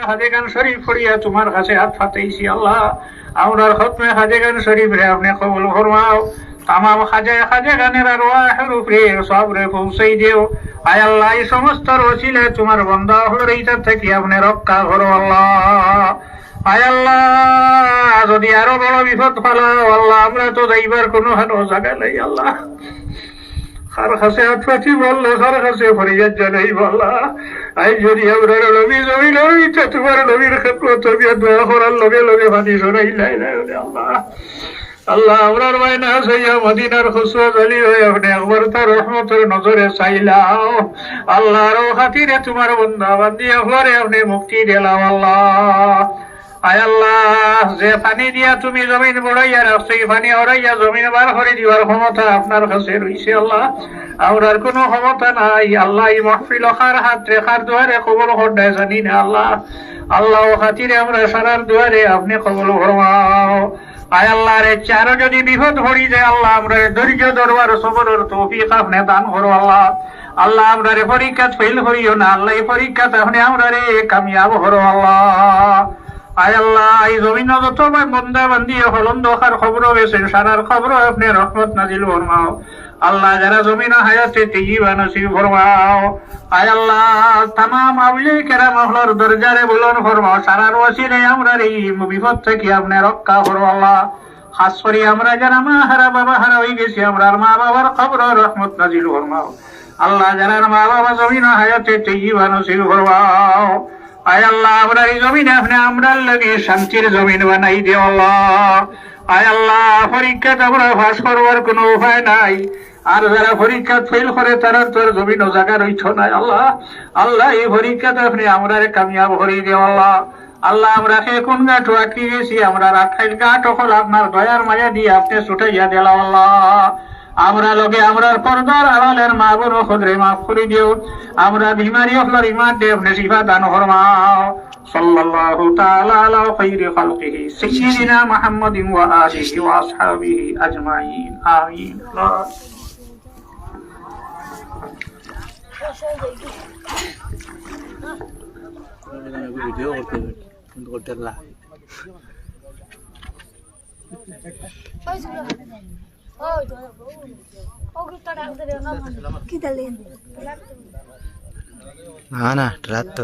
হাজেগান শরীফ পড়িয়া তোমার কাছে হাত পাতাইছি আল্লাহ, আমরার খতমে হাজেগান শরীফ রে আপনি কবুল ফরমাও। তামাম হাজেগানের আর ওয়াহের উপরে সব রে পৌঁছাই দিও। আয় আল্লাহ, এই সমস্ত রসিলে তোমার বন্ধা হলো এইটার থেকে আপনি রক্ষা করো আল্লাহ। আয় আল্লাহ, যদি আরো বড় বিপদ ফালাও আল্লাহ, আমরা তো যাইবার কোনো হানো জায়গা নেই আল্লাহ। কার কাছে আত্মাটি বললো, কার কাছে ফরিয়াদ জানাই বল্লা। আই যদি আমরা নবী জমিন হইতে তোমার নবীর খেদমত দোয়া করার লগে লগে ভাতি শোনাই নাই আল্লাহ। আল্লাহ আমরার মায়না সাইয়া মদিনার খুশবু জালি হয়ে আপনি একবার তার রহমতের নজরে চাইলাও আল্লাহ। আরো খাতিরে তোমার বন্ধা বান্দি একবারে আপনি মুক্তি দিলাম আল্লাহ। আয় আল্লাহ, যে পানি দিয়া তুমি জমিন বড়াইয়া রাখছো, এই পানি হরাইয়া জমিন বার করে দিবার ক্ষমতা আপনার কাছে রয়েছে আল্লাহ। আমরার কোনো ক্ষমতা নাই আল্লাহ। এই মাহফিল খার হাত রেখার দুয়ারে কবল হড্ডায় জানি না আল্লাহ। আল্লাহ খাতিরে আমরা সারার দুয়ারে আপনি কবল ফরমাও। আয় আল্লাহ রে, চারো যদি বিপদ হরি যায় আল্লাহ, আমরা ধৈর্য ধরবার সবরের তৌফিক আপনি দান করো আল্লাহ। আল্লাহ আমরা রে পরীক্ষা ফেল করিও না আল্লাহ, এই পরীক্ষাতে আপনি আমরা রে কামিয়াব করো আল্লাহ। আয় আল্লাহ, এই জমিন যত বন্দা বান্দি হলন্দ খার খবর গেছে সারার খবর আপনি রহমত নাজিল ফরমাও আল্লাহ। যারা জমিন হায়াতে তেজিবা নসিব ফরমাও। আয় আল্লাহ, তামাম আউলিয়া কেরাম হলর দরজারে বুলন ফরমাও। সারার ওয়াসিলে আমরা এই বিপদ থেকে আপনি রক্ষা করো আল্লাহ। খাস করে আমরা যারা মা হারা বাবা হারা হয়ে গেছি, আমরা মা বাবার খবর রহমত নাজিল ফরমাও আল্লাহ। যারা মা বাবা জমিন হায়াতে তেজিবা নসিব ফরমাও। আয় আল্লাহ, আমরা এই জমিন আপনি আমরার লাগে শান্তির জমিন বানাই দিও আল্লাহ। আয় আল্লাহ, পরীক্ষা আমরা ফাঁস করবার কোনো উপায় নাই, আর যারা পরীক্ষা ফেল করে তারা তোর জমিন ও জায়গা রইছ নাই আল্লাহ। আল্লাহ, এই পরীক্ষাতে আপনি আমরা কামিয়াব করে দিও আল্লাহ। আল্লাহ, আমরা কোন গাঁট আটকে গেছি, আমরা আঠাইল গাঁট হল আপনার দয়ার মায়া দিয়ে আপনি ছুটাইয়া দিলাম আল্লাহ। আমরা লগে আমরার পর্দার আড়ালের মা বোন খদরে মাফ করে দিও। আমরা বিমারি হলার ইমান দেব নেশিফা দান ফরমাও। সাল্লাল্লাহু তাআলা আলা খায়রি খালকিহি সাইয়্যিদিনা মুহাম্মাদিন ওয়া আলিহি ওয়া আসহাবিহি আজমাইন। আমিন। ভিডিও করতে না না রাত তো